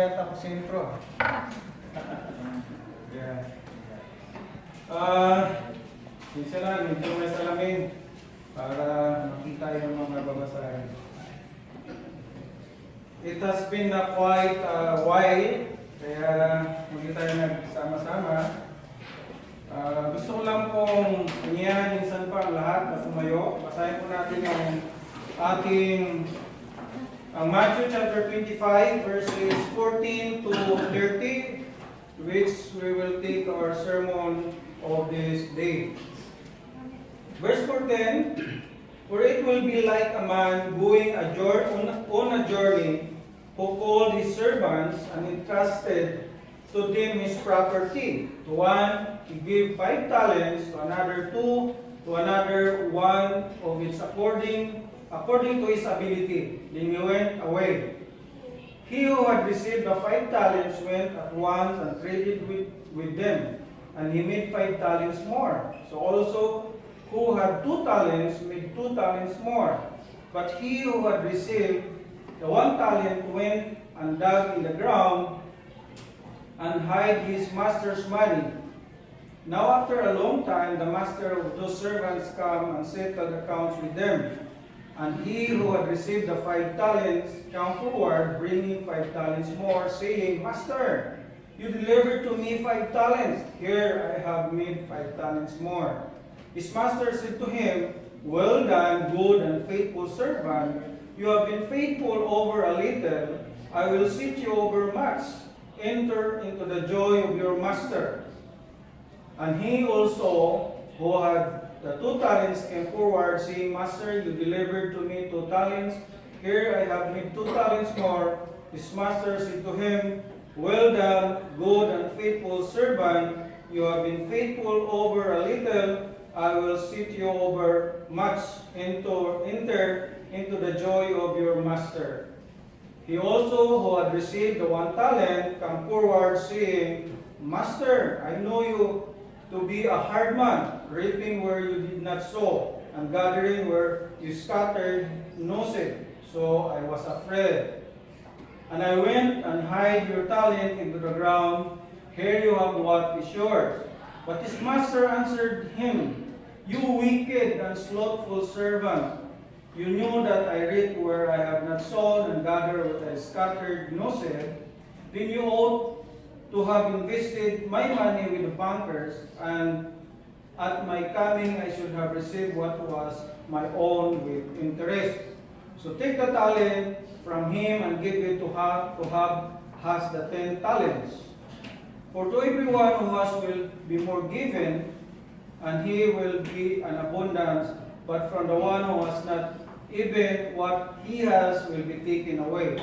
yata ako sentro. Yeah. Minsan na, medyo may salamin para makita yung mga babasahin. It has been quite a while, kaya muli tayo nagsama-sama. Gusto ko lang pong niya, minsan pa ang lahat na sumayo. Basahin po natin yung ating Matthew chapter 25 verses 14 to 30, which we will take our sermon of this day. Verse 14, for it will be like a man going on a journey, who called his servants and entrusted to them his property. To one he gave 5 talents, to another 2, to another 1 of its according to his ability. Then he went away. He who had received the 5 talents went at once and traded with them, and he made 5 talents more. So also who had 2 talents made 2 talents more. But he who had received the 1 talent went and dug in the ground and hid his master's money. Now after a long time the master of those servants come and settled accounts with them. And he who had received the 5 talents came forward, bringing 5 talents more, saying, Master, you delivered to me 5 talents. Here I have made 5 talents more. His master said to him, Well done, good and faithful servant. You have been faithful over a little. I will set you over much. Enter into the joy of your master. And he also, who had the 2 talents, came forward, saying, Master, you delivered to me 2 talents. Here I have made 2 talents more. His master said to him, Well done, good and faithful servant. You have been faithful over a little. I will set you over much. Enter into the joy of your master. He also, who had received the 1 talent, came forward, saying, Master, I know you to be a hard man, reaping where you did not sow, and gathering where you scattered no seed. So I was afraid. And I went and hid your talent into the ground. Here you have what is yours. But his master answered him, You wicked and slothful servant, you knew that I reap where I have not sown, and gather what I scattered no seed. Then you ought to have invested my money with the bankers, and at my coming I should have received what was my own with interest. So take the talent from him and give it to have has the 10 talents. For to everyone who has will be more given, and he will be an abundance, but from the one who has not, even what he has will be taken away.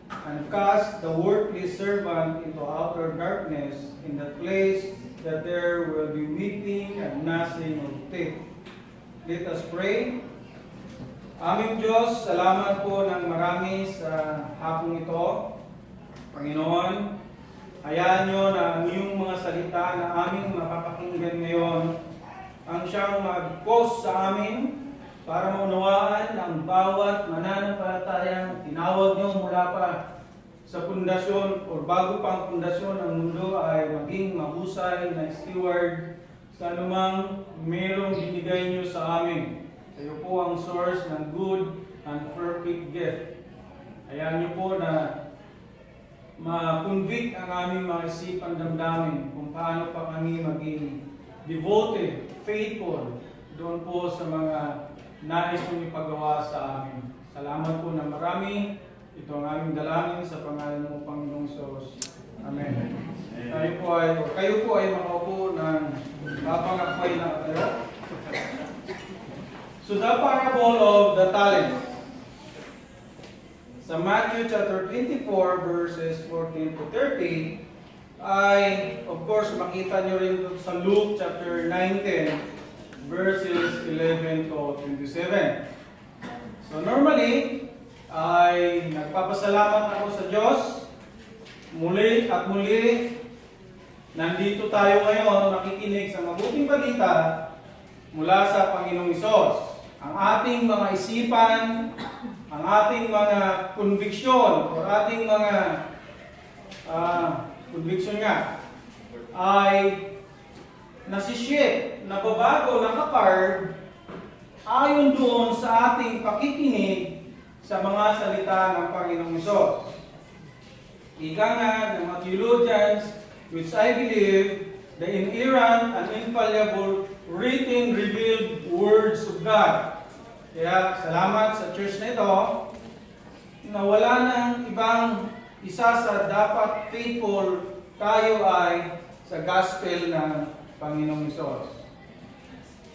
And cast the worthless servant into outer darkness, in the place that there will be weeping and gnashing of teeth. Let us pray. Aming Diyos, salamat po ng marami sa hapong ito. Panginoon, hayaan nyo na ang iyong mga salita na aming mapapakinggan ngayon ang siyang mag-cause sa amin para maunawaan ang bawat mananampalatayang tinawag nyo mula pa sa pundasyon o bago pang pundasyon ng mundo ay maging mahusay na steward sa anumang mayroong binigay nyo sa amin. Kayo po ang source ng good and perfect gift. Hayaan nyo po na ma-convict ang aming mga isipan damdamin kung paano pa kami maging devoted, faithful doon po sa mga nais mong ipagawa sa amin. Salamat po na marami. Ito ang aming dalangin sa pangalan mo, Panginoong Sos. Amen. Kayo po ay makaupo ng kapangakbay na kayo. So the parable of the talent. Sa Matthew chapter 24 verses 14 to 30 ay of course makita nyo rin sa Luke chapter 19 verses 11 to 27. So normally ay nagpapasalamat ako sa Diyos. Muli at muli nandito tayo ngayon nakikinig sa mabuting balita mula sa Panginoong Hesus. Ang ating mga isipan, ang ating mga konviksyon o ating mga conviction nga, ay nasishape, nababago, nakakard, ayon doon sa ating pakikinig sa mga salita ng Panginoong Hesus. Ika nga ng mga theologians, which I believe, the inerrant and infallible, written, revealed words of God. Kaya salamat sa church na ito, na wala ng ibang isa sa dapat faithful tayo ay sa gospel ng Panginoong Hesus.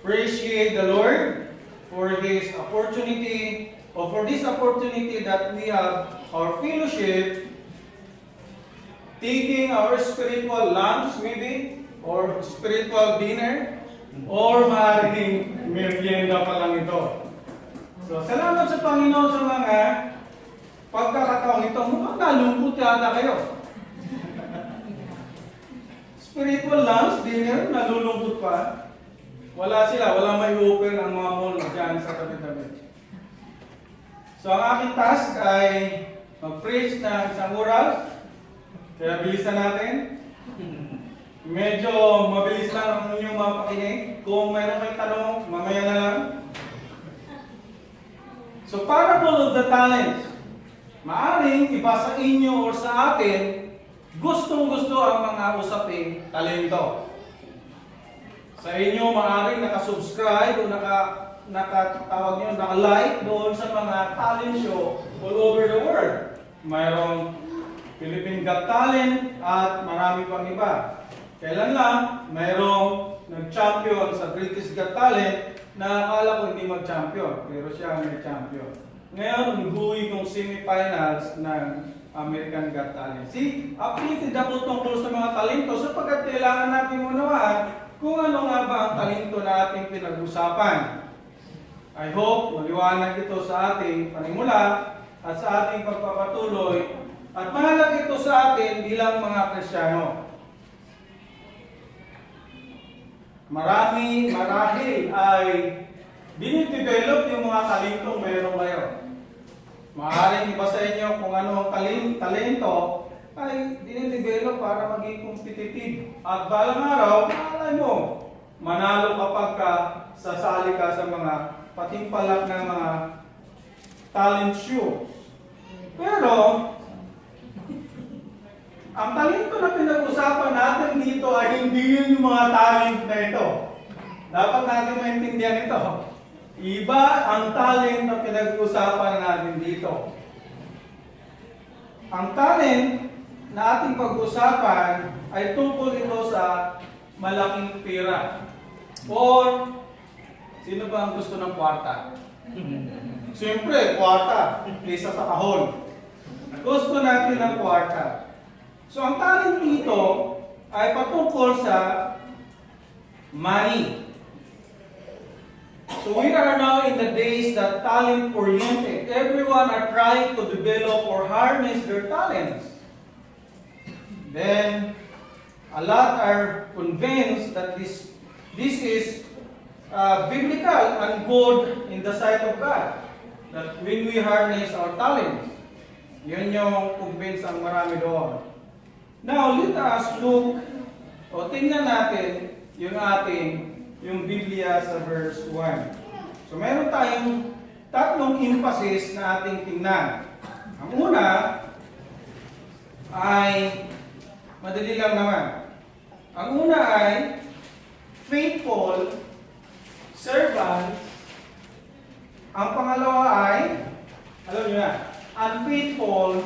Appreciate the Lord for this opportunity, or for this opportunity that we have our fellowship, taking our spiritual lunch maybe, or spiritual dinner, or maaaring merienda pa lang ito. So, salamat sa Panginoon sa mga pagkakataon ito. Mukhang nalungkot yata kayo. Spiritual lunch, dinner, nalulungkot pa. Wala sila, wala may open ang mga mall dyan sa tabi-tabi. So, ang aking task ay mag-preach ng isang oras. Kaya bilisan natin. Medyo mabilis lang ang inyong mapakinig. Kung mayroon kayong tanong, mamaya na lang. So, parable of the talents. Maaring iba sa inyo or sa atin, gustong-gusto ang mga usaping talento. Sa inyo, maaring nakasubscribe o nakatawag nyo, naka-like doon sa mga talent show all over the world. Mayroong Philippine Got Talent at marami pang iba. Kailan lang, mayroong nag-champion sa British Got Talent na akala ko hindi mag-champion, pero siya may champion. Ngayon, huwi kong semifinals ng American Got Talent. See, updated ako tungkol sa mga talento sapagkat kailangan natin unawaan kung ano nga ba ang talento na ating pinag-usapan. I hope maliwanag ito sa ating panimula at sa ating pagpapatuloy at mahalaga ito sa atin bilang mga Kristiyano. Marahil ay dinidevelop yung mga talentong meron kayo. Maaaring iba sa inyo kung ano ang talento ay dinidevelop para maging competitive. At balang araw, malay mo, manalo kapag sasali ka sa mga patimpalak ng mga talent show. Pero, ang talento na pinag-usapan natin dito ay hindi yun yung mga talent na ito. Dapat natin maintindihan ito. Iba ang talent na pinag-usapan natin dito. Ang talent na ating pag-usapan ay tungkol ito sa malaking pera. Or, sino ba ang gusto ng kwarta? Siyempre, kwarta. Isa sa kahon. Gusto natin ng kwarta. So, ang talent dito ay patungkol sa money. So, we are now in the days that talent-oriented. Everyone are trying to develop or harness their talents. Then, a lot are convinced that this is biblical and good in the sight of God. That when we harness our talents, yun yung convince ang marami doon. Now, let us look, o tingnan natin yung Biblia sa verse 1. So, meron tayong tatlong emphasis na ating tingnan. Ang una ay, madali lang naman. Ang una ay, faithful servants. Ang pangalawa ay, alam niyo na, unfaithful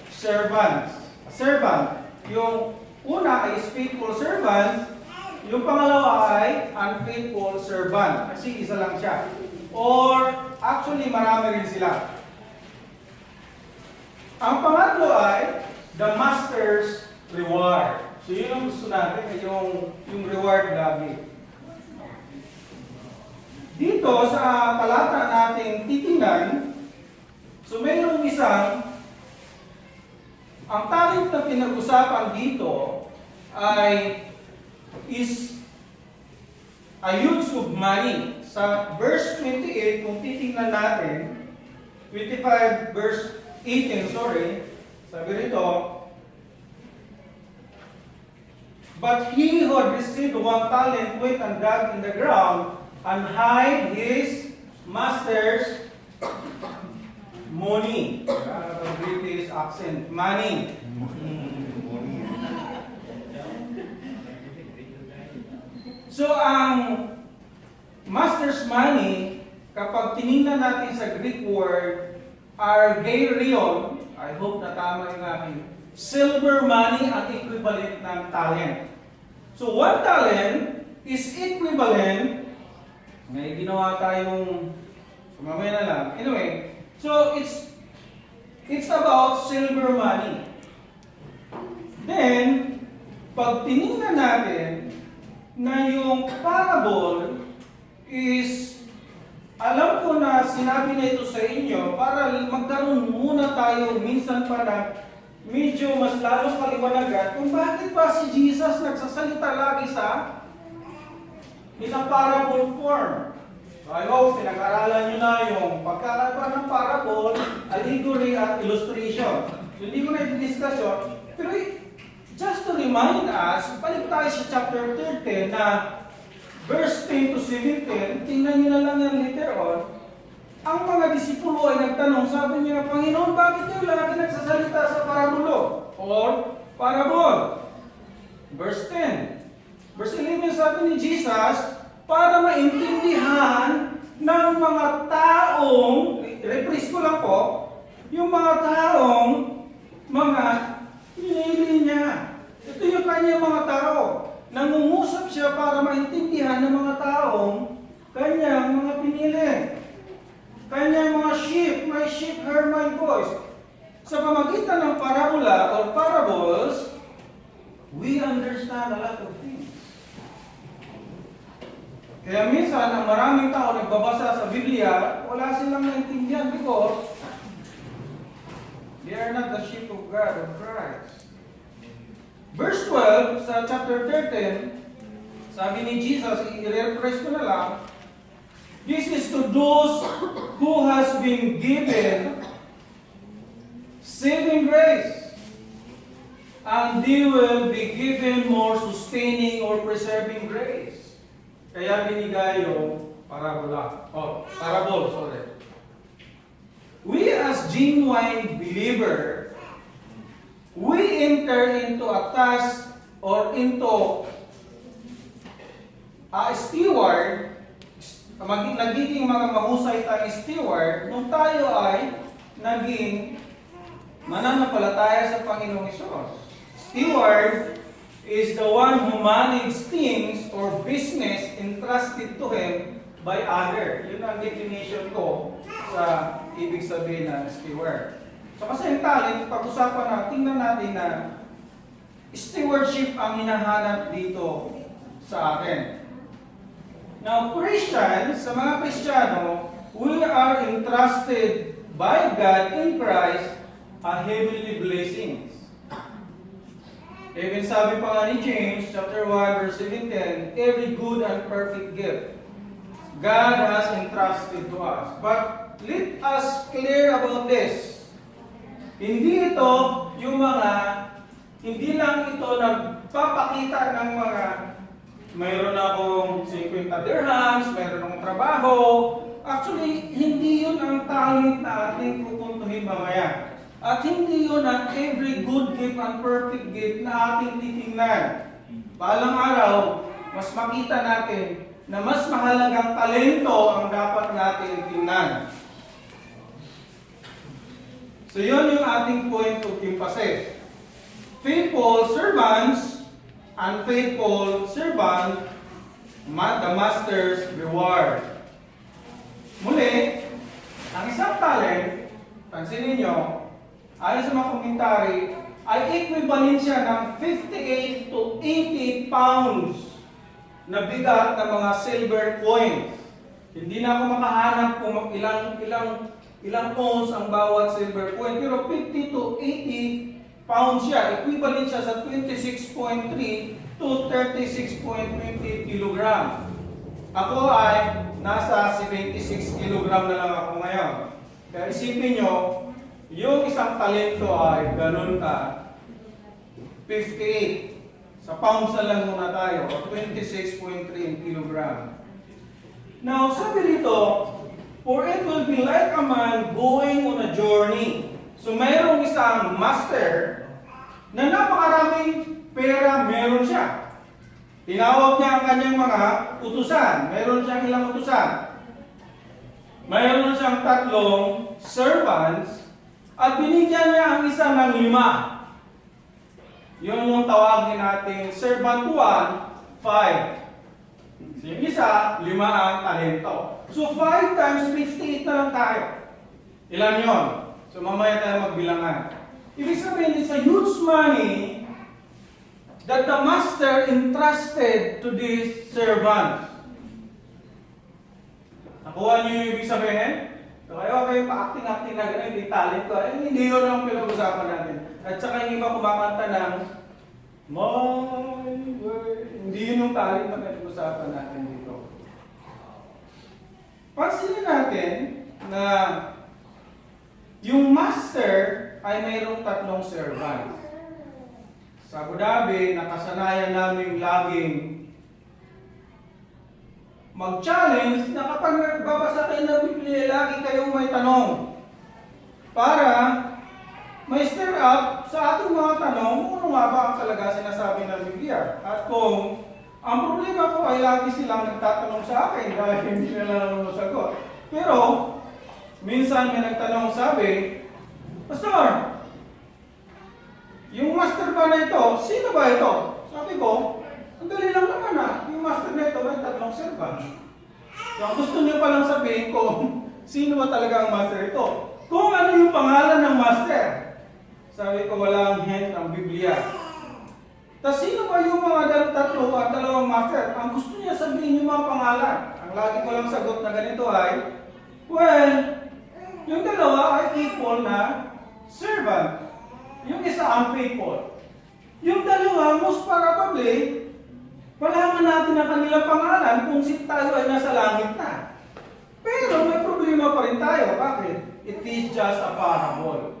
servants. Servant. Yung una ay faithful servant, yung pangalawa ay unfaithful servant. Kasi isa lang siya. Or, actually, marami rin sila. Ang pangatlo ay the master's reward. So, yun ang gusto natin, yung reward lagi. Dito sa talata nating titingnan, so mayroong isang, ang talent na pinag-usapan dito is a use of money. Sa verse 28, kung titingnan natin, 25 verse 18, sabi rito, But he who had received 1 talent went and dug in the ground and hid his master's money. British accent. Money. So, ang master's money, kapag tinignan natin sa Greek word, argerion, I hope na tama yung aking, silver money at equivalent ng talent. So, 1 talent is equivalent, may ginawa tayong, mamaya na lang. Anyway, so it's about silver money. Then, pag tinignan natin, na yung parable is, alam ko na sinabi na ito sa inyo para magkaroon muna tayo minsan pa na medyo mas lalong paliwanagan kung bakit ba si Jesus nagsasalita lagi sa in a parable form. So I hope pinag-aralan nyo na yung pagkakaiba ng parable, allegory at illustration. So hindi ko na i-discuss yun, pero just to remind us, balik tayo sa chapter 13 na verse 10 to 17, tingnan nyo na lang yan later on. Ang mga disipulo ay nagtanong, sabi niya, Panginoon, bakit kayo lagi nagsasalita sa parabulo? Or parable? Verse 10. Verse 11, sabi ni Jesus, para maintindihan ng mga taong, rephrase ko lang po, yung mga taong, mga pinili niya. Ito yung kanyang mga tao. Nangungusap siya para maintindihan ng mga taong kanyang mga pinili. Kanyang mga sheep, my sheep heard my voice. Sa pamagitan ng parabola or parables, we understand a lot of things. Kaya minsan, ang maraming tao nagbabasa sa Biblia, wala silang naintindihan because they are not the sheep of God, of Christ. Verse 12 sa chapter 13, sabi ni Jesus, i-repress ko na lang, this is to those who has been given saving grace, and they will be given more sustaining or preserving grace. Kaya binigay yung parable, sorry. We as genuine believer, we enter into a task or into a steward, nagiging mga mahusay tayong steward, nung tayo ay naging mananampalataya sa Panginoong Hesus. Steward is the one who manages things or business entrusted to him by other. Yun ang definition ko sa ibig sabihin ng steward. So kasi yung talent, pag-usapan na, tingnan natin na stewardship ang hinahanap dito sa atin. Now, Christians, sa mga Kristiyano, we are entrusted by God in Christ a heavenly blessings. Even sabi pa nga ni James, chapter 1, verse 17, every good and perfect gift God has entrusted to us. But let us clear about this. Hindi ito yung hindi lang ito nagpapakita ng mga mayroon akong 50 dirhams, mayroon akong trabaho. Actually, hindi yun ang talent na ating pupuntuhin mamaya. At hindi yun ang every good gift and perfect gift na ating titingnan. Balang araw, mas makita natin na mas mahalagang talento ang dapat natin tingnan. So yun yung ating point of emphasis. Faithful servants, unfaithful servant, the master's reward. Muli, ang isang talent, pansinin nyo, ayon sa mga komentary, ay equivalent siya ng 58 to 80 pounds na bigat ng mga silver coins. Hindi na ako makahanap kung ilang pounds ang bawat silver coin, pero 50 to 80 pounds siya. Equivalent siya sa 26.3 to 36.20 kilogram. Ako ay nasa 76 kilogram na lang ako ngayon. Kaya isipin nyo, yung isang talento ay ganun ka, 58. Sa pounds na lang muna tayo, o 26.3 kilogram. Now, sabi dito, for it will be like a man going on a journey. So, mayroong isang master na napakaraming pera meron siya. Tinawag niya ang kanyang mga utusan. Meron siyang ilang utusan. Mayroon siyang 3 servants at binigyan niya ang isa ng 5. Yun yung tawagin natin servant 1, 5. Yung isa, 5 ang talento. So 5 times 58 na lang tayo. Ilan yun? So mamaya tayo magbilangan. Ibig sabihin, it's a huge money that the master entrusted to these servants. Nakuha niyo yung ibig sabihin? So kayo pa-acting-acting na gano'n, hindi talent ko. Hindi yun ang pinag-usapan natin. At saka yung iba kumakanta ng My word. Hindi yun yung talent na pinag-usapan natin dito. Pansinin natin na yung master ay mayroong 3 servants. Sa Abu Dhabi, nakasanayan namin laging mag-challenge na kapag nagbabasa kayo ng Biblia, lagi kayong may tanong. Para may stir up sa ating mga tanong kung ano nga ba ang talaga sinasabi ng Biblia. At kung ang problema ko ay lagi silang nagtatanong sa akin dahil hindi nila naman masagot. Pero, minsan may nagtanong sabi, Pastor, yung master ba na ito, sino ba ito? Sabi ko, ang dali lang naman yung master na ito may 3 servants. So, ang gusto niyo palang sabihin kung sino ba talaga ang master ito. Kung ano yung pangalan ng master. Sabi ko, walang hint ang Biblia. Tapos sino ba yung mga 3 at 2 master? Ang gusto niya sabihin yung mga pangalan. Ang lagi ko lang sagot na ganito ay, well, yung 2 ay faithful na servant. Yung isa unfaithful. Yung 2, most probably, wala natin ang kanilang pangalan kung si tayo ay nasa langit na. Pero may problema pa rin tayo. Bakit? It is just a parable.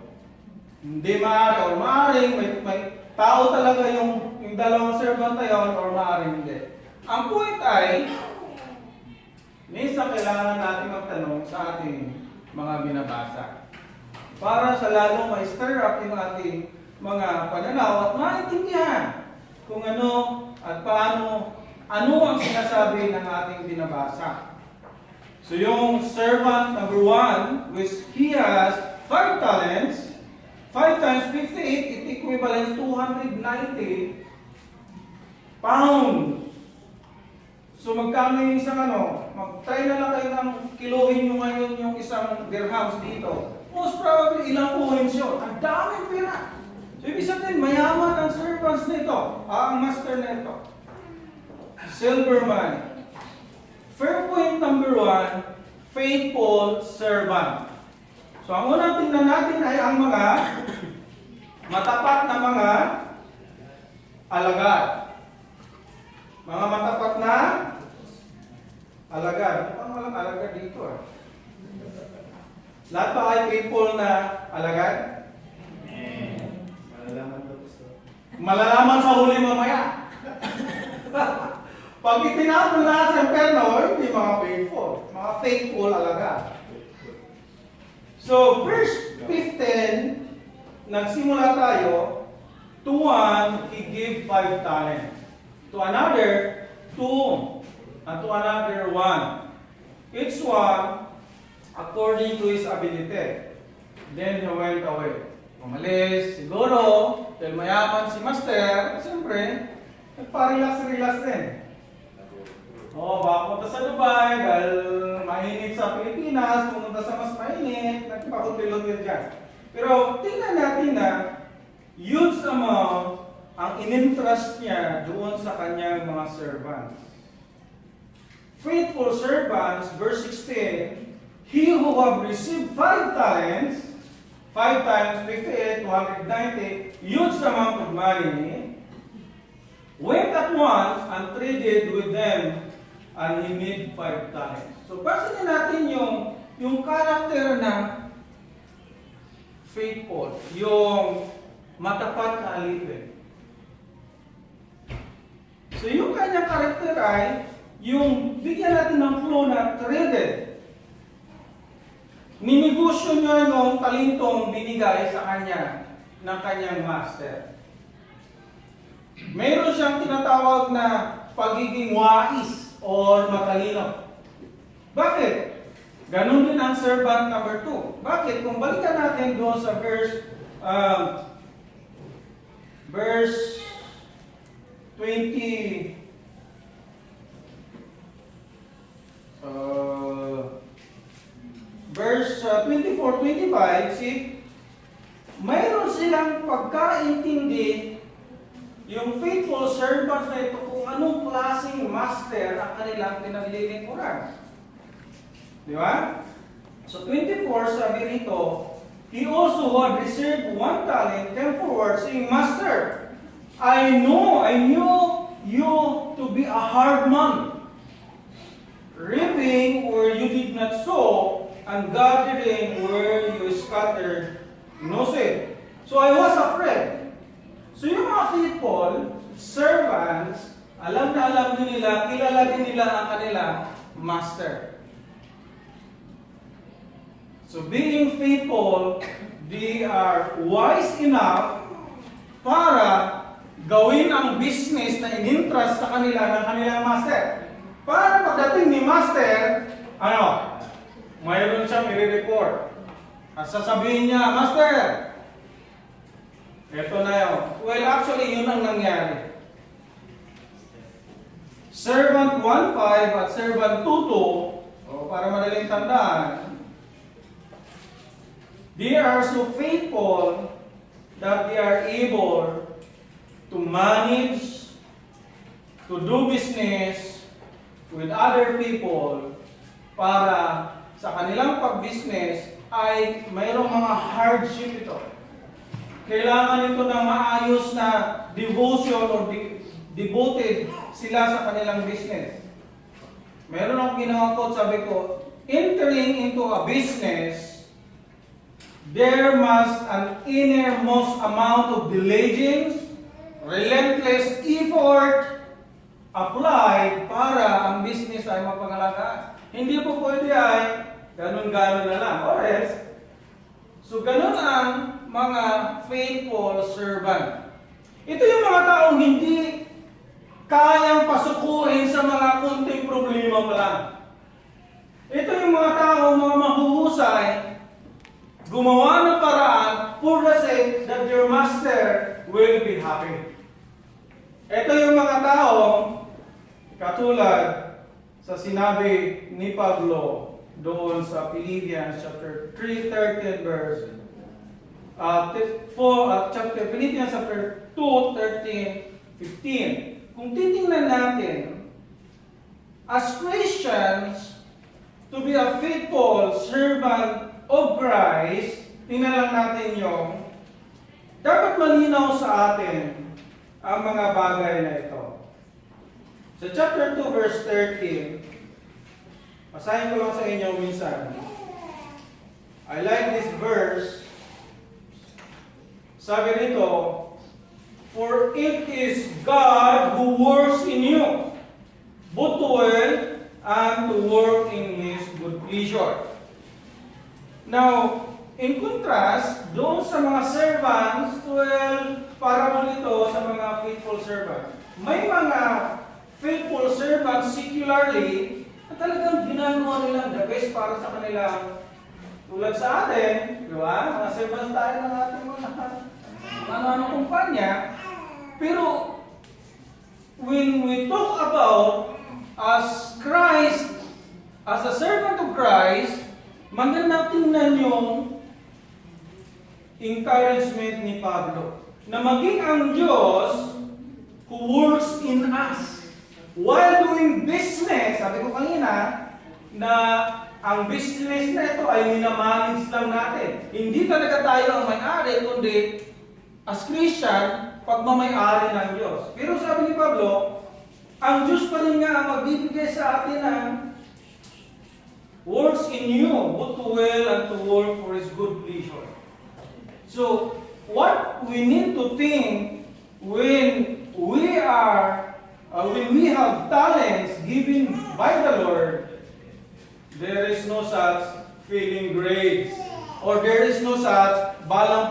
Hindi maaari o maaaring may tao talaga yung 2 servant na yun or maaaring hindi. Ang point ay, minsan kailangan natin magtanong sa ating mga binabasa. Para sa lalong ma-stir up yung ating mga pananaw at maintindihan kung ano at paano, ano ang sinasabi ng ating binabasa. So yung servant number 1, which he has 5 talents, 5 times 58, it equivalents 290 pounds. So magkano yung isang mag-try na lang kayo ng kilohin nyo ngayon yung isang dirhams dito. Most probably ilang coins yun. Ang daming pera. So ibig sabihin, mayaman ang servants nito, ang master nito. Silver money. Fair point number 1, faithful servant. So ang unang tingnan natin ay ang mga matapat na mga alagad. Mga matapat na alagad. Mukhang walang alagad dito Lahat ba ay faithful na alagad? Malalaman sa huli mamaya. Pag itinapon lahat sa imperno, hindi mga faithful. Mga faithful alagad. So, verse 15, nagsimula tayo, to one, he gave 5 talents. To another, 2. And to another, 1. Each one, according to his ability. Then he went away. Umalis, siguro, dahil mayaman si Master, siyempre, nagpa-relax-relax din. Baka punta sa Dubai, dahil mainit sa Pilipinas, pumunta sa mas mainit, nagpa-hotel-hotel dyan. Pero tingnan natin na, huge amount ang in-entrust niya doon sa kanyang mga servants. Faithful servants, verse 16, he who have received 5 talents, 5 times 58, 290, huge amount of money, went at once and traded with them, and he made 5 talents. So, pansinin natin yung character na faithful, yung matapat na alipin. So yung kanyang karakter ay, yung bigyan natin ng clue na traded. Ninegosyo niya yung talentong binigay sa kanya ng kanyang master. Mayroon siyang tinatawag na pagiging wais or matalino. Bakit? Ganon din ang servant number 2. Bakit? Kung balikan natin doon sa verse 20 verse 24-25, see, mayroon silang pagkaintindi yung faithful servants na ito kung anong klaseng master ang kanilang pinaglilingkuran. Di ba? So 24, sabi rito, he also who had received 1 talent came forward saying, Master, I knew you to be a hard man, reaping where you did not sow, and gathering where you scattered no seed. So I was afraid. So yung mga faithful servants, alam din nila, kilala din nila ang kanilang master. So being faithful, they are wise enough para gawin ang business na in-interest sa kanila ng kanilang master. Para pagdating ni master, mayroon siyang i-report. At sasabihin niya, Master, eto na yun. Well, actually, yun ang nangyari. Servant 1.5 at Servant 2.2, para madaling tandaan, they are so faithful that they are able to manage, to do business with other people para sa kanilang pag-business ay mayroong mga hardship ito. Kailangan ito ng maayos na devotion or devoted sila sa kanilang business. Meron akong ginawa ko, sabi ko, entering into a business, there must an innermost amount of diligence, relentless effort applied para ang business ay mapangalagaan. Hindi po pwede ay ganun-ganun na lang. Ores, so ganun ang mga faithful servant. Ito yung mga taong hindi kayang pasukuin sa mga kunting problema pa lang. Ito yung mga taong mga mahuhusay, gumawa ng paraan for the sake that your master will be happy. Ito yung mga taong katulad sa sinabi ni Pablo doon sa Philippians chapter 3:13 verse Philippians chapter 2:13-15. Kung titingnan natin, as Christians, to be a faithful servant of Christ, tingnan lang natin yung dapat malinaw sa atin ang mga bagay na ito. Sa chapter 2 verse 13, basahin ko lang sa inyo minsan. I like this verse. Sabi nito, for it is God who works in you, both to will and to work in His good pleasure. Now, in contrast, doon sa mga servants, well, para nito sa mga faithful servants. May mga faithful servants secularly na talagang ginagawa nilang the best para sa kanila. Tulad sa atin, di ba? Mga servants tayo ng ating mga kumpanya. Pero, when we talk about as Christ, as a servant of Christ, maganda tingnan yung encouragement ni Pablo na maging ang Diyos who works in us while doing business. Sabi ko kanina na ang business na ito ay minamanage lang natin. Hindi talaga tayo ang may-ari, kundi as Christian, pagmamay-ari ng Diyos. Pero sabi ni Pablo, ang Diyos pa rin nga ang magbibigay sa atin ng works in you, both to will and to work for His good pleasure. So, what we need to think when we are when we have talents given by the Lord, there is no such failing grades. Or there is no such balang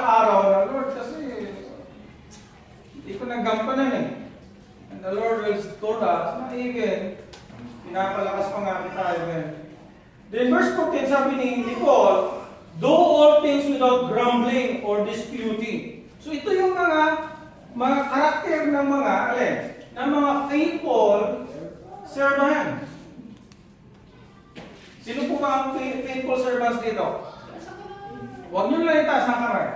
araw na, Lord, kasi hindi ko nagampanan eh. And the Lord will told us na even, pinapalakas pa nga kita, amen. Then verse 14, sabi ni Paul, do all things without grumbling or disputing. So ito yung mga karakter ng mga faithful servants. Sino po ba ang faithful servants dito? Huwag nyo lang itaas ng kamay.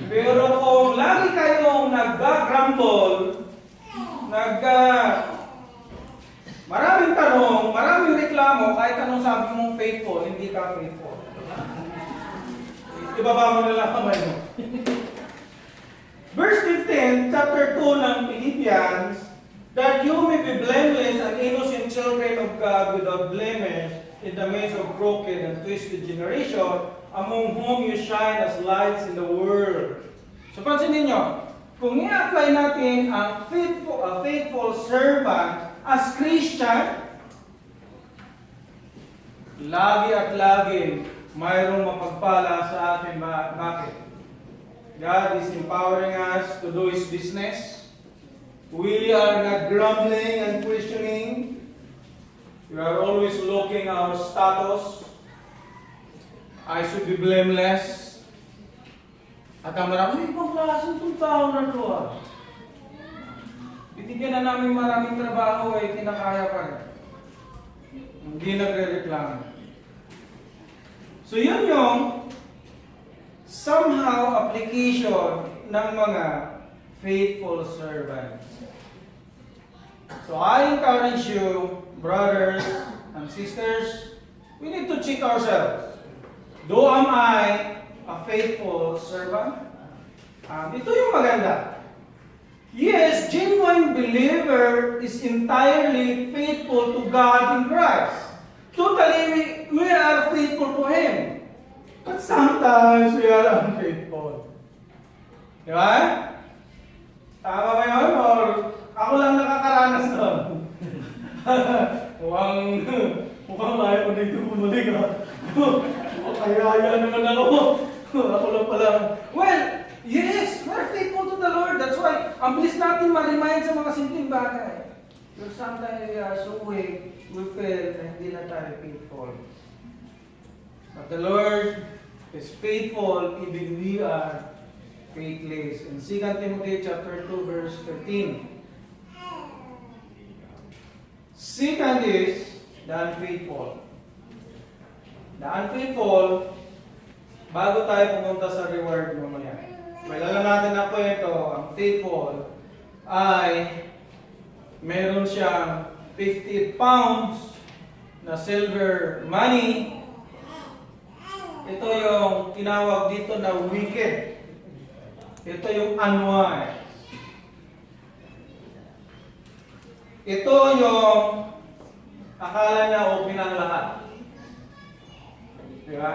Pero kung lagi kayong nag-grumble, maraming tanong, maraming reklamo, kahit anong sabi mong faithful, hindi ka faithful. Ibaba mo na lang kamay mo. Verse 15, chapter 2 ng Philippians, that you may be blameless and innocent children of God without blemish in the midst of broken and twisted generation, among whom you shine as lights in the world. So pansinin nyo, kung i-apply natin ang faithful servant as Christian, lagi at lagi mayroong mapagpala sa atin. Bakit? God is empowering us to do His business. We are not grumbling and questioning. We are always looking at our status. I should be blameless. At ang maraming ibang klaseng itong tao na ito. Binigyan na namin maraming trabaho kinakaya pa rin. Hindi nagre-reklamo. So yun yung somehow application ng mga faithful servants. So I encourage you, brothers and sisters, we need to check ourselves. Am I a faithful servant? Ito yung maganda. Yes, genuine believer is entirely faithful to God in Christ. Totally, we are faithful to Him. But sometimes we are unfaithful. Di ba? Tama ba yun? Or ako lang nakakaranas doon? mukhang layo ko dito bumalik ha. Kaya naman ako. Ako lang pala. Well, yes, we're faithful to the Lord. That's why, ang bilis natin ma-remind sa mga simpleng bagay. But sometimes we are so weak, we fail, na hindi na tayo faithful. But the Lord is faithful even we are faithless. In 2 Timothy chapter 2 verse 13. Second is the unfaithful. The unfaithful, bago tayo pumunta sa reward mamaya. Well, alam natin na po ito, ang faithful ay meron siyang 50 pounds na silver money. Ito yung tinawag dito na wicked. Ito yung unwise. Ito yung akala niya open ang lahat. Diba?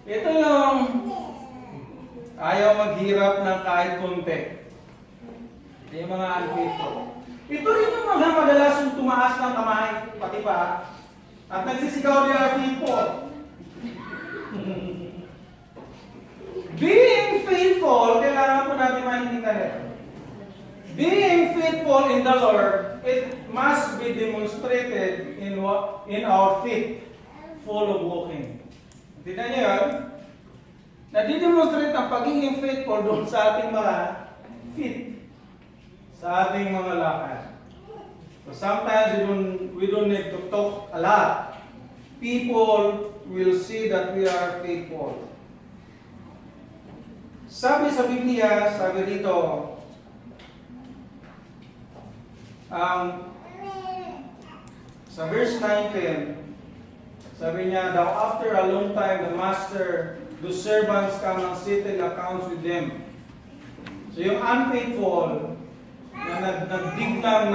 Ito yung ayaw maghirap ng kahit konti. Ito yung mga unfaithful. Ito rin yung mga madalas yung tumaas ng kamay, pati pa, at nagsisigaw nila faithful. Being faithful, kailangan po natin maintindihan ito. Being faithful in the Lord, it must be demonstrated in our faith, full of walking. Tignan niyo yun? Nadidemonstrate ang pagiging faithful doon sa ating mga feet, sa ating mga lakad. So sometimes we don't need to talk a lot. People will see that we are faithful. Sabi sa Biblia, sabi dito, sa verse 19, sabi niya, "Now after a long time, the master, the servants come and settle accounts with them." So yung unfaithful, na nagdig lang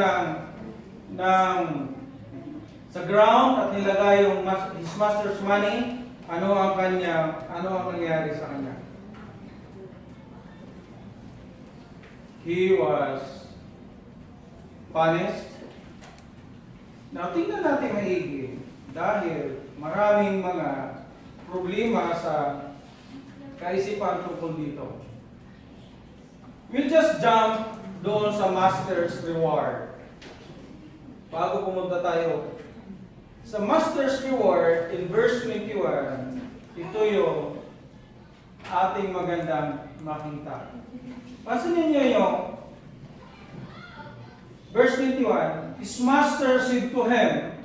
sa ground at nilagay yung his master's money, ano ang nangyari sa kanya? He was punished? Now, tingnan natin maigi dahil maraming mga problema sa kaisipan tungkol dito. We'll just jump doon sa Master's Reward. Bago pumunta tayo. Sa Master's Reward, in verse 21, ito yung ating magandang makita. Pansinin niyo yung verse 21, His master said to him,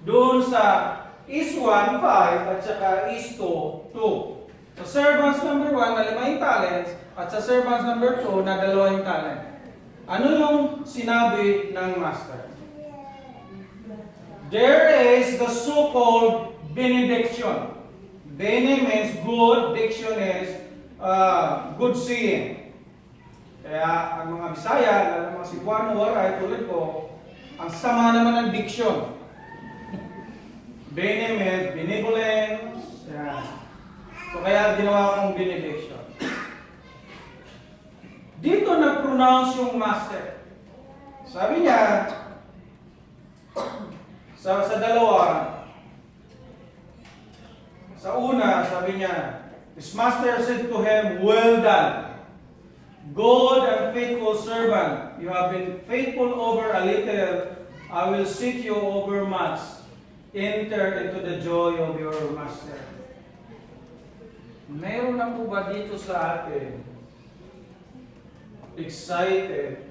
doon sa is 1, 5, at saka is 2, 2. Sa servants number 1 na 5 talents, at sa servants number 2 na 2 talent. Ano yung sinabi ng master? There is the so-called benediction. Bene means good, diction is good seeing. Kaya ang mga Bisaya, lalo mga Cebuano, waray, tulad ko, ang sama naman ng diction. Bene means benevolence. So kaya ginawa kong benediction. Dito nag-pronounce yung master. Sabi niya, sa dalawa, sa una, sabi niya, His master said to him, well done, good and faithful servant. You have been faithful over a little, I will set you over much. Enter into the joy of your master. Meron na po ba dito sa atin excited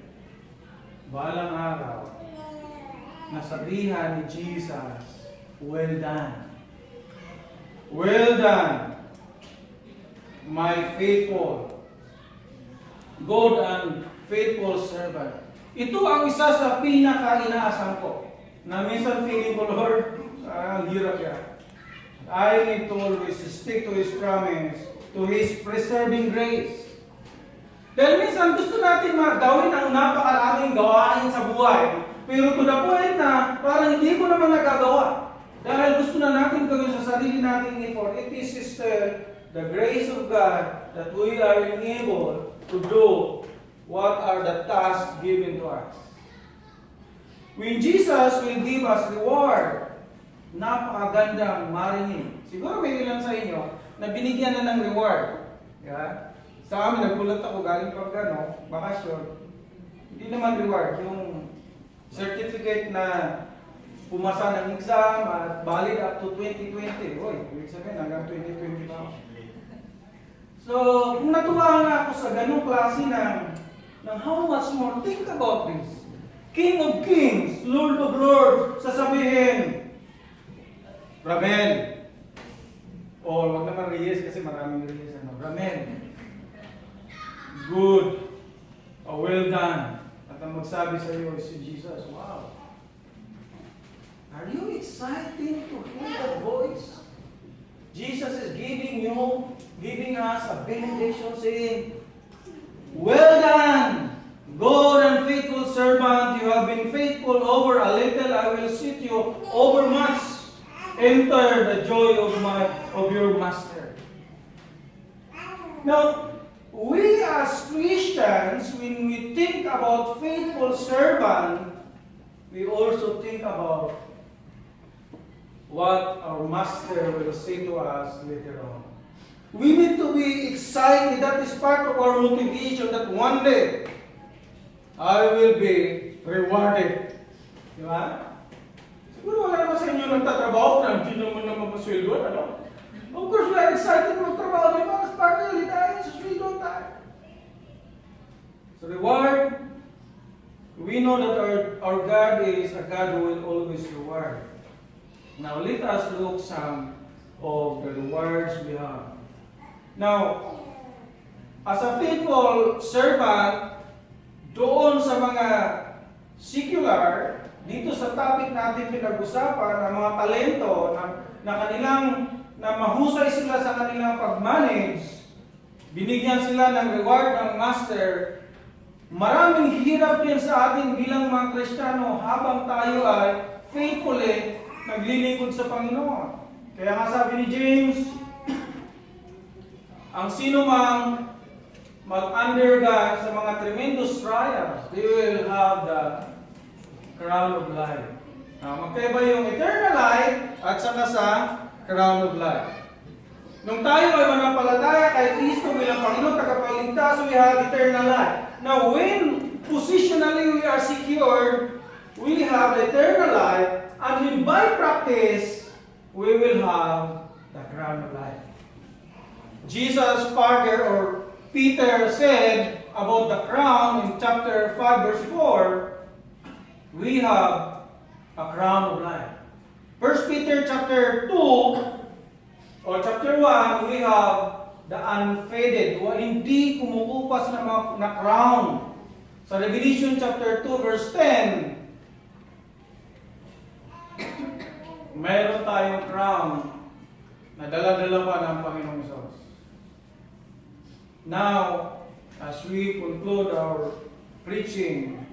balang araw na sabihan ni Jesus, well done. Well done, my faithful, good and faithful servant. Ito ang isa sa pinaka-inaasahan ko. Na minsan feeling ko, Lord, ang hirap yan. I need to always stick to His promise, to His preserving grace. Dahil minsan gusto natin gawin ang napakaraming gawain sa buhay, pero to the point na parang hindi ko naman nagagawa. Dahil gusto na natin gawin sa sarili nating effort. It is still the grace of God that we are enabled to do what are the tasks given to us. When Jesus will give us reward, napakagandang marinig. Siguro may ilan sa inyo na binigyan na ng reward. Yeah? Sa amin, nagulat ako galing pag bakasyon. Hindi naman reward. Yung certificate na pumasa ng exam at valid up to 2020. Uy, ibig sabihin hanggang 2020 pa. So, kung natuwa nga ako sa ganung klase ng how much more, think about this. King of Kings, Lord of Lords, sasabihin, Ramel. O, wag naman Reyes kasi maraming Reyes. Ramel. Good. Well done. At ang magsabi sa iyo is si Jesus. Wow. Are you excited to hear that voice? Jesus is giving us a benediction saying, well done, good and faithful servant. You have been faithful over a little, I will set you over much. Enter the joy of your master. Now, we as Christians, when we think about faithful servant, we also think about what our master will say to us later on. We need to be excited. That is part of our motivation that one day I will be rewarded. Di ba? Siguro wala naman sa inyo nagtatrabaho na hindi naman na mapasweldo. Ano? Of course, we are excited magtrabaho. Di ba? Mas partly tayo sa sweldo tayo. So reward, we know that our God is a God who will always reward. Now, let us look some of the rewards we have. Now, as a faithful servant, doon sa mga secular, dito sa topic natin pinag-usapan, ang mga talento na mahusay sila sa kanilang pag-manage, binigyan sila ng reward ng master. Maraming hirap din sa atin bilang mga Kristiyano habang tayo ay faithfully naglilingkod sa Panginoon. Kaya nga sabi ni James, ang sino mang mag-undergo sa mga tremendous trials, they will have the crown of life. Magkaiba yung eternal life at saka sa crown of life. Nung tayo ay manampalataya kay Kristo bilang Panginoon tagapagligtas, we have eternal life. Now, when positionally we are secured, we have eternal life, and when by practice, we will have the crown of life. Jesus' father or Peter said about the crown in chapter 5 verse 4, we have a crown of life. 1 Peter chapter 2 or chapter 1, we have the unfaded, hindi kumukupas na crown. Sa Revelation chapter 2 verse 10, mayroon tayong crown na dala-dala pa ng Panginoong Hesus. Now, as we conclude our preaching,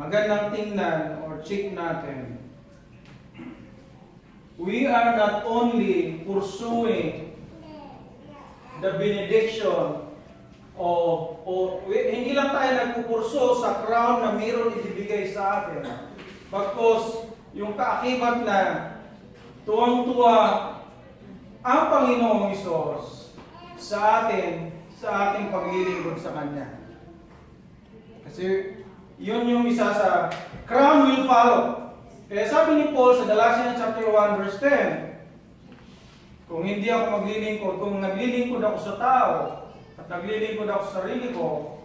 magandang tingnan or check natin, we are not only pursuing the benediction hindi lang tayo nagpupurso sa crown na mayroon ibibigay sa atin. Pagkos yung kaakibat na tuwang-tuwa ang Panginoong Hesus sa ating paglilingkod sa Kanya. Kasi yun yung isa sa crown will follow. Kaya sabi ni Paul sa Galatians chapter 1 verse 10, kung hindi ako maglilingkod, kung naglilingkod ako sa tao, at naglilingkod ako sa sarili ko,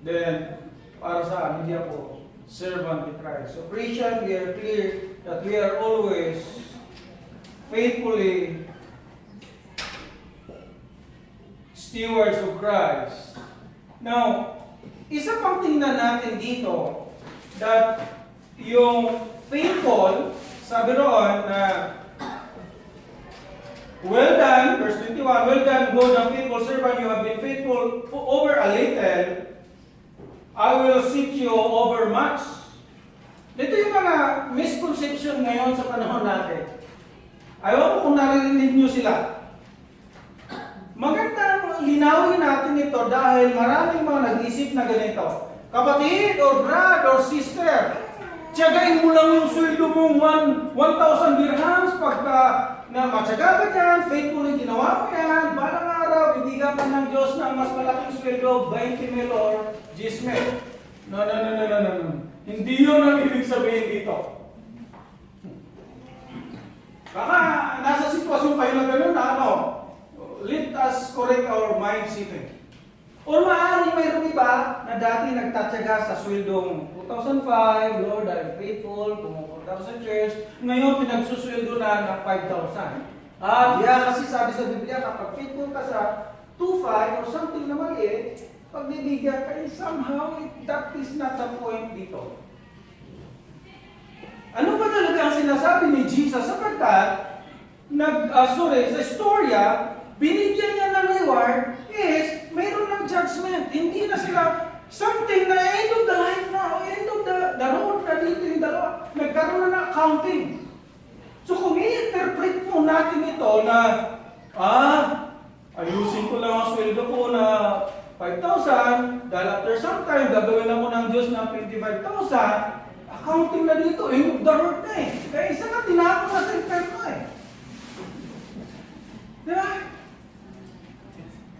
then para saan? Hindi ako servant ni Christ. So Christian, we are clear that we are always faithfully stewards of Christ. Now, isa pang tingnan natin dito that yung faithful, sabi roon na well done, verse 21, well done, good and faithful servant, you have been faithful over a little, I will set you over much. Dito yung mga misconception ngayon sa panahon natin. Ayaw ko kung narinig nyo sila. Magandang linawin natin ito dahil maraming mga nag-isip na ganito. Kapatid or brad or sister, tiyagain mo lang yung sweldo mong 1,000 dirhams pagka na matyaga ka dyan, faithfully ginawa mo yan, balang araw, bibigyan ka ng Diyos ng mas malaking sweldo, 20 mil or 10 mil. No. Hindi yun ang ibig sabihin dito. Baka nasa sitwasyon kayo na gano'n na let us correct our mindset. Or maaari mayroon iba na dati nagtatyaga sa sweldong 2005, Lord, I'm faithful, pumupunta ako sa church. Ngayon, pinagsusweldo na ng 5,000. Kasi sabi sa Biblia, kapag faithful ka sa 2,500 or something na maliit, pag bibigyan ka, somehow, that is not the point dito. Ano ba talaga ang sinasabi ni Jesus? Sapagkat, sa istorya, binigyan niya ng reward is mayroon ng judgment. Hindi na sila something na end of the life na, end of the road na dito yung dalawa. Nagkaroon na ng accounting. So kung i-interpret mo natin ito na, ayusin ko lang ang sweldo ko na 5,000, dahil after some time, gagawin ako ng Diyos ng 25,000, accounting na dito, end of the road na eh. Kaya isa na tinapon na sa inferno eh. Diba?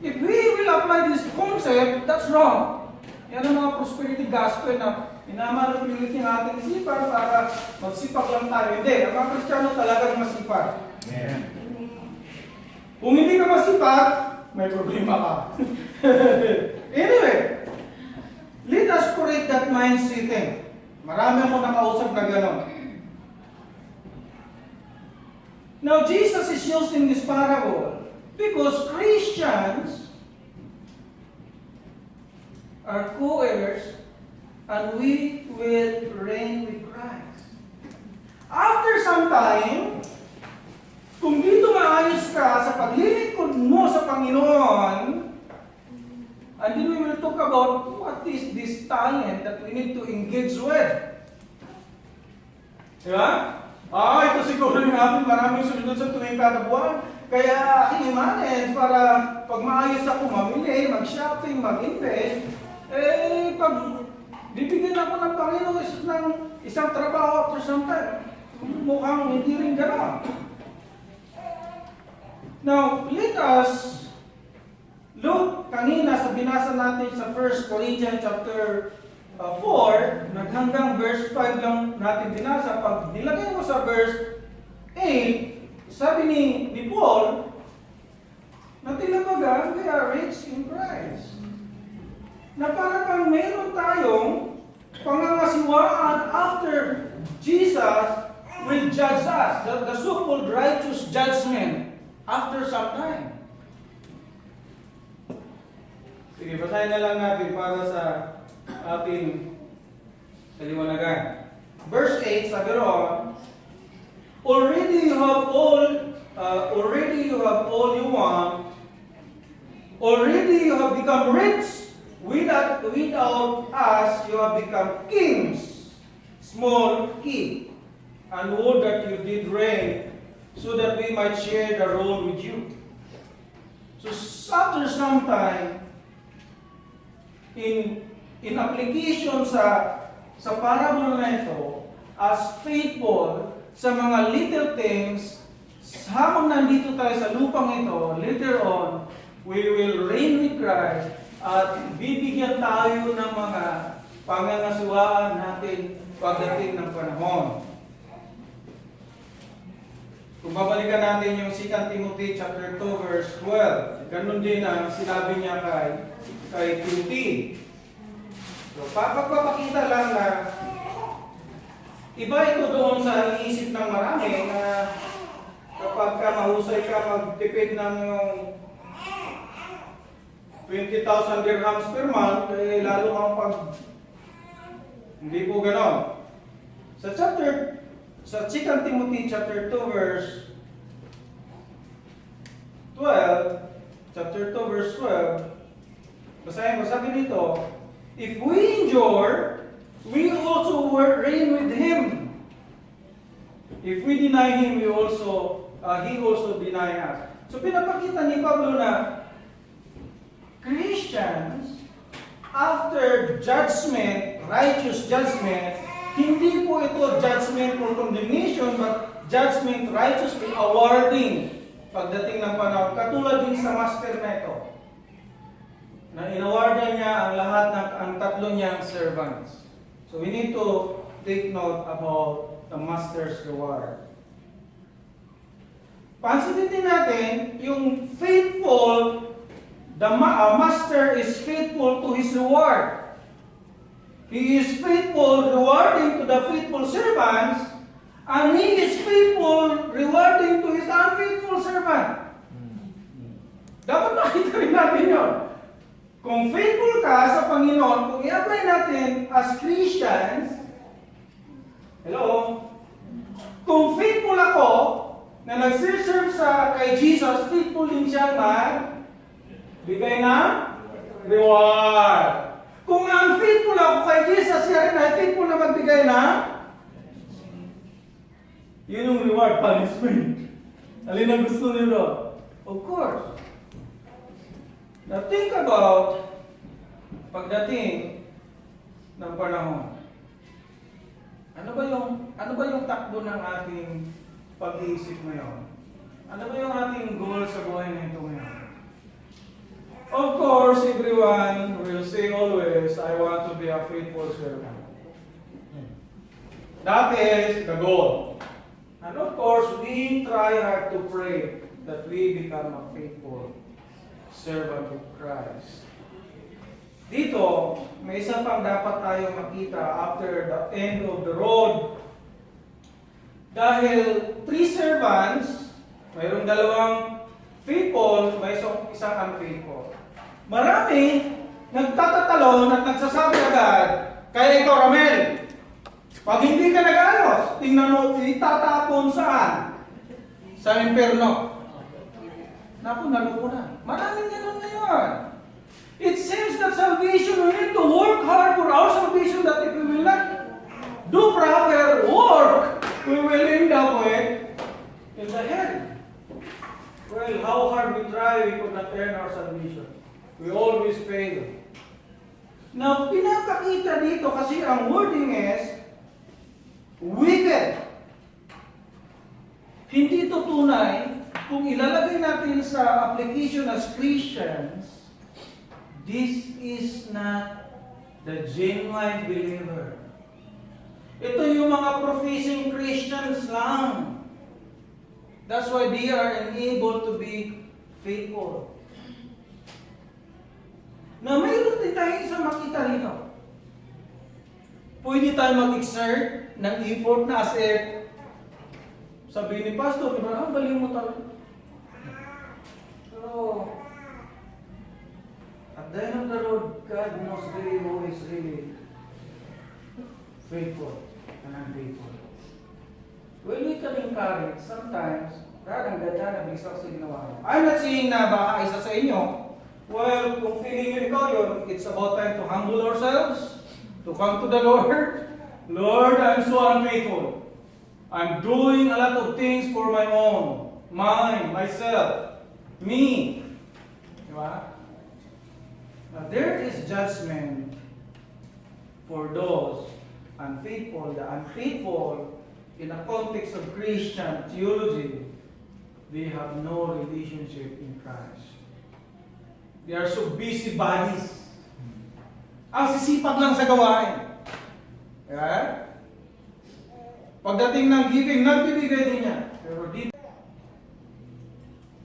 If we will apply this concept, that's wrong. Yan ang mga prosperity gospel na inamanipulate yung ating isipan para magsipag lang tayo. Hindi, ang mga Kristiyano talagang masipag. Yeah. Kung hindi ka masipag, may problema ka. Anyway, let us correct that mindset. Marami mo nakausap na gano'n. Now, Jesus is using this parable because Christians are co-heirs and we will reign with Christ. After some time, kung dito maayos ka sa paglilingkod mo sa Panginoon, and then we will talk about what is this talent that we need to engage with. Diba? Ito siguro yung ating maraming sunod sa tuwing kada buwan. Kaya aking i-manage para pag maayos ako mamili, mag-shopping, mag-invest, pag bibigyan ako ng Panginoon ng isang trabaho after some time. Mukhang hindi rin gano'n. Now, let us look kanina sa binasa natin sa 1 Corinthians chapter 4, hanggang verse 5 lang natin binasa. Pag nilagay mo sa verse 8, sabi ni Paul, na tinabagan, we are rich in Christ. Na para bang mayroon tayong pangangasiwaan after Jesus will judge us, the so-called righteous judgment after some time. Sige, basahin na lang natin para sa ating kaliwanagan. Verse 8, sabi roon, already you have all you want. Already you have become rich. Without us, you have become kings. Small e. And would that you did reign, so that we might share the role with you. So after some time, in application sa parable na ito, as faithful sa mga little things, habang nandito tayo sa lupang ito, later on, we will reign with Christ at bibigyan tayo ng mga pangangasiwaan natin pagdating ng panahon. Kung babalikan natin yung 2 Timothy chapter 2 verse 12, ganun din ang sinabi niya kay Timothy. So, pagpapakita lang na iba ito doon sa iisip ng marami na kapag ka mahusay ka magtipid ng 20,000 dirhams per month, eh, lalo kang hindi po ganon. Sa 2 Timothy chapter 2 verse 12, chapter 2 verse 12, basahin mo, sabi dito, if we endure, we also will reign with Him. If we deny Him, He also deny us. So pinapakita ni Pablo na Christians, after judgment, righteous judgment, hindi po ito judgment for condemnation, but judgment righteously awarding pagdating ng panahon. Katulad din sa master na ito, na inawardan niya ang lahat ng ang tatlo niyang servants. So we need to take note about the master's reward. Pansinin din natin yung faithful, the master is faithful to his reward. He is faithful rewarding to the faithful servants, and he is faithful rewarding to his unfaithful servant. Dapat makita rin natin yun. Kung faithful ka sa Panginoon, kung i-apply natin as Christians, hello? Kung faithful ako, na nag-serve kay Jesus, faithful din siya bigay ng reward. Kung unfaithful ako kay Jesus, siya rin ay faithful na magbigay yun yung reward, punishment. Alin ang gusto nyo? Of course. Now think about pagdating ng panahon. Ano ba yung takbo ng ating pag-iisip ngayon? Ano ba yung ating goal sa buhay na ito ngayon? Of course, everyone will say always, I want to be a faithful servant. That is the goal. And of course, we try hard to pray that we become a faithful servant of Christ. Dito, may isa pang dapat tayong makita after the end of the road. Dahil 3 servants, mayroong 2 faithful, may isang unfaithful. Marami nagtatatalon at nagsasabi agad, kaya ikaw, Ramel, pag hindi ka nag-ayos, tingnan mo, itatapon saan? Sa impyerno. Naku, nalupo na. Maraming ganun ngayon. It seems that salvation, we need to work hard for our salvation, that if we will not do proper work, we will end up in the hell. Well, how hard we try, we could not earn our salvation. We always fail. Now, pinapakita dito kasi ang wording is wicked. Hindi ito tunay kung ilalagay natin sa application as Christians. This is not the genuine believer. Ito yung mga professing Christians lang. That's why they are unable to be faithful. Na mayroon din tayo isang makita rito. Pwede tayo mag-exert ng effort na as if sabi ni Pastor, galing mo talaga. Pero, at the end of the road, God knows really who is really faithful and unfaithful. When we can encourage, sometimes, God ang ganda na bisa sa ginawa. I'm not saying na baka isa sa inyo. Well, kung feeling nyo ikaw yun, it's about time to humble ourselves, to come to the Lord. Lord, I'm so unfaithful. I'm doing a lot of things for my own, myself, me. Diba? Now, there is judgment for those unfaithful. The unfaithful, in a context of Christian theology, they have no relationship in Christ. They are so busybodies. Ang sisipag lang sa gawain. Yeah? Pagdating ng giving, nagbibigay din niya. Pero dito.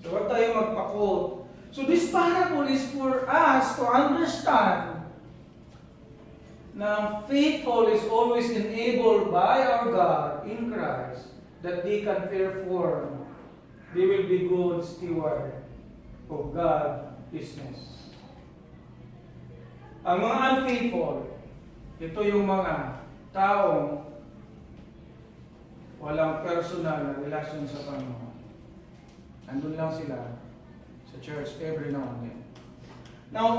So, huwag tayo magpa-quote. So, this parable is for us to understand na faithful is always enabled by our God in Christ that they can perform. They will be good steward of God's business. Ang mga unfaithful, ito yung mga taong walang personal na relasyon sa Panginoon. Andun lang sila sa church every now and then. Now,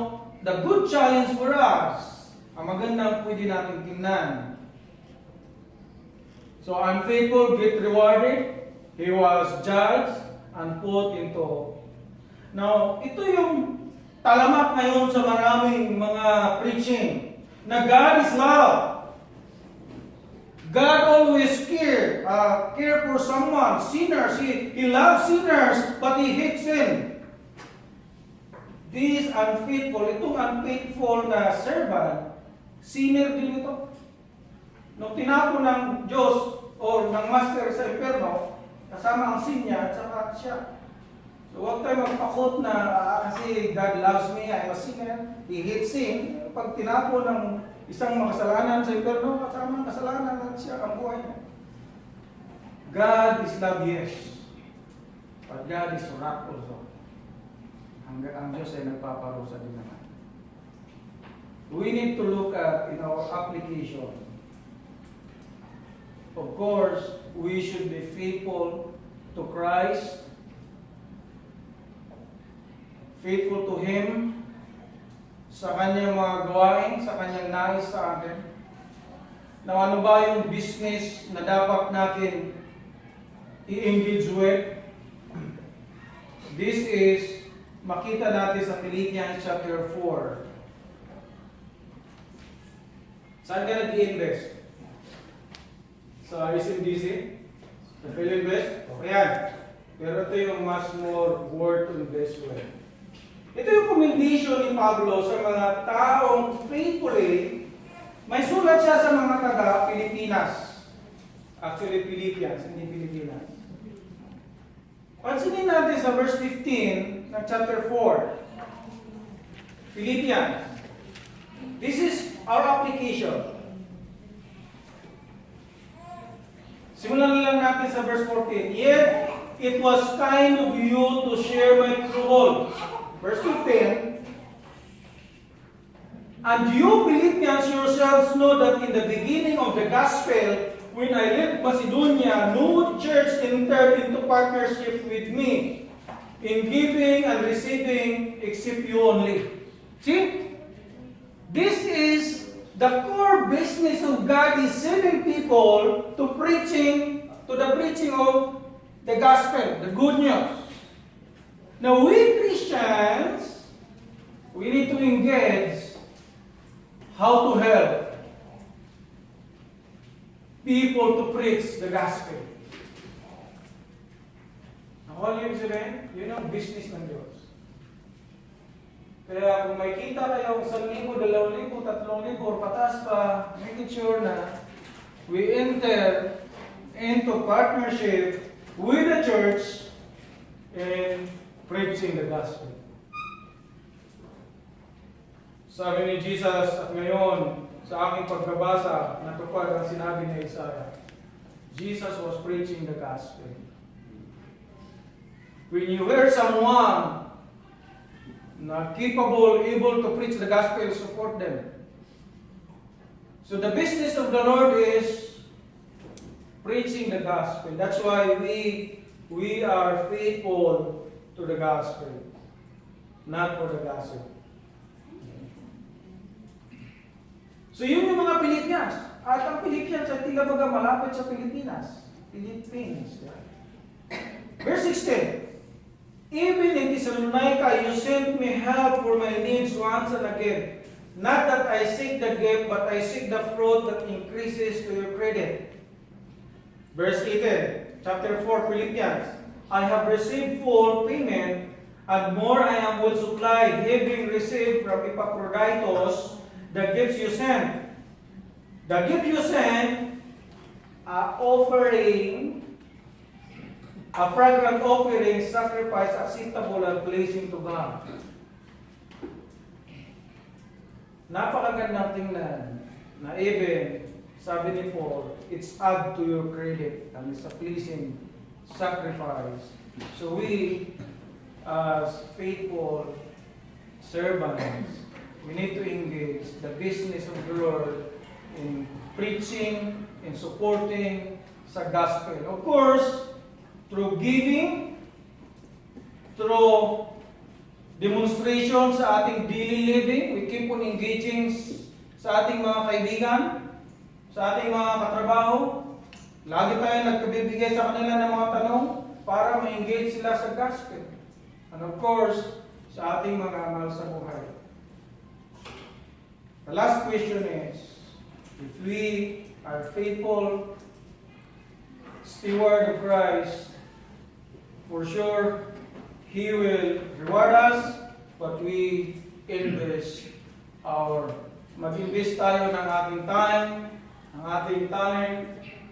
the good challenge for us, ang magandang pwede natin tingnan. So, unfaithful get rewarded. He was judged and put into. Now, ito yung talamak ngayon sa maraming mga preaching na God is love. God always care for someone, sinners. He loves sinners, but He hates sin. This unfaithful, itong unfaithful na servant, sinner din ito. Nung tinapon ng Diyos o ng Master sa impyerno, kasama ang sin niya at saka siya. So huwag tayo magpakot na kasi God loves me, I'm a sinner, He hates sin. Pag tinapon ng isang makasalanan sa impyerno, kasama ang kasalanan at siya ang buhay niya. God is love, yes. But God is wrath also. Hanggang ang Diyos ay nagpaparusa din naman. We need to look at in our application. Of course, we should be faithful to Christ, faithful to Him, sa kanyang mga gawain, sa kanyang nais sa atin. Na ano ba yung business na dapat natin i-engage with? This is, makita natin sa Philippians chapter 4. Saan ka nag-i-invest? Sa SMDC? Sa Philippines? Ayan. Pero ito yung much more worth to invest with. Ito yung commendation ni Pablo sa mga taong faithfully. May sulat siya sa mga taga-Pilipinas. Actually, Philippians, hindi Pilipinas. Pansinin natin sa verse 15 ng chapter 4. Philippians. This is our application. Simulan lang natin sa verse 14. Yet, it was kind of you to share my troubles. Verse 15, and you Philippians yourselves know that in the beginning of the gospel, when I left Macedonia, no church entered into partnership with me in giving and receiving except you only. See? This is the core business of God is saving people to the preaching of the gospel, the good news. Now, we Christians, we need to engage how to help people to preach the gospel. All yung sabihin, yun ang business ng Diyos. Kaya kung may kita kayo 1,000, 2,000, 3,000, or pataas pa, make it sure na we enter into partnership with the church in preaching the gospel. Sabi ni Jesus, at ngayon, sa aking pagbabasa, natupad ang sinabi ni Isaiah. Jesus was preaching the gospel. When you hear someone na capable, able to preach the gospel, support them. So the business of the Lord is preaching the gospel. That's why we are faithful to the gospel, not for the gospel. So yun yung mga Pilipinas. At ang Pilipinas ay tila baga malapit sa Pilipinas. Philippines. Verse 16. Even in Thessalonica, you sent me help for my needs once and again. Not that I seek the gift, but I seek the fruit that increases to your credit. Verse 18, chapter 4, Philippians. I have received full payment, and more I am will supply, having received from Epaphroditus the gifts you sent. The gift you sent, offering a fragrant offering, sacrifice acceptable and pleasing to God. Napakagandang tingnan na even, sabi ni Paul, it's add to your credit and it's a pleasing sacrifice. So we, as faithful servants, we need to engage the business of the Lord in preaching, in supporting sa gospel. Of course, through giving, through demonstration sa ating daily living, we keep on engaging sa ating mga kaibigan, sa ating mga katrabaho. Lagi tayo nagkabibigay sa kanila ng mga tanong para ma-engage sila sa gospel. And of course, sa ating mga mahal sa buhay. The last question is, if we are faithful steward of Christ, for sure, He will reward us, but we invest mag-invest tayo ng ating time, ng ating talent,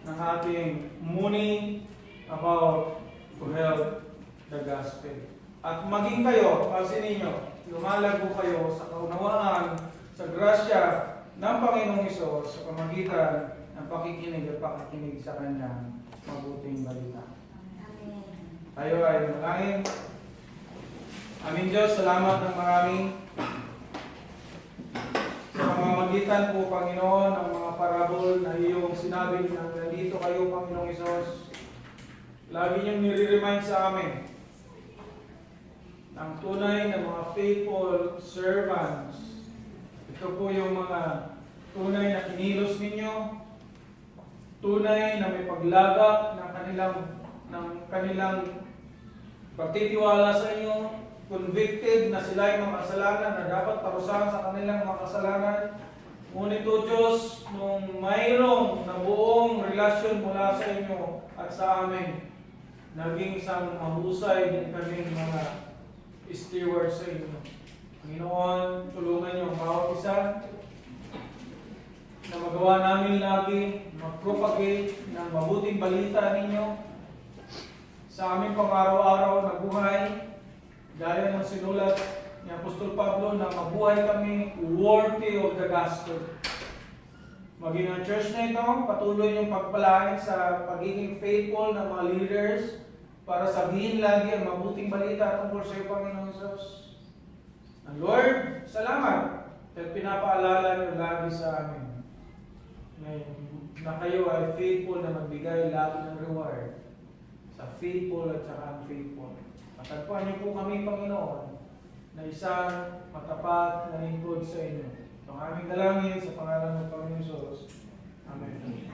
ng ating money about to help the gospel. At maging kayo, pansin ninyo, lumalago kayo sa kaunawaan, sa grasya ng Panginoong Hesus sa pamagitan ng pakikinig at pakikinig sa Kanyang mabuting balita. Tayo ay manalangin. Amin Diyos, salamat ng marami sa pamamagitan po, Panginoon, ng mga parabol na iyong sinabi na nandito kayo, Panginoong Hesus. Lagi niyong nire-remind sa amin ng tunay na mga faithful servants. Ito po yung mga tunay na kinilos ninyo, tunay na may paglagak ng kanilang pagtitiwala sa inyo, convicted na sila ay makasalanan na dapat parusahan sa kanilang mga kasalanan. Ngunit o Diyos, nung mayroong nabuong relasyon mula sa inyo at sa amin, naging isang mahusay din kaming mga steward sa inyo. Panginoon, tulungan niyo ang bawat isa na magawa namin lagi mag-propagate ng mabuting balita ninyo sa aming pang-araw-araw na buhay, gaya ng sinulat ni Apostol Pablo na mabuhay kami worthy of the gospel. Maging ang church na ito, patuloy yung pagpalain sa pagiging faithful ng mga leaders para sabihin lagi ang mabuting balita tungkol sa iyo, Panginoong Hesus. And Lord, salamat dahil pinapaalala niyo lagi sa amin na kayo ay faithful na magbigay lagi ng reward sa faithful at saka unfaithful. Matagpuan niyo po kami, Panginoon, na isang matapat na lingkod sa inyo. Ito ang aming dalangin sa pangalan ng Panginoon Hesus. Amen.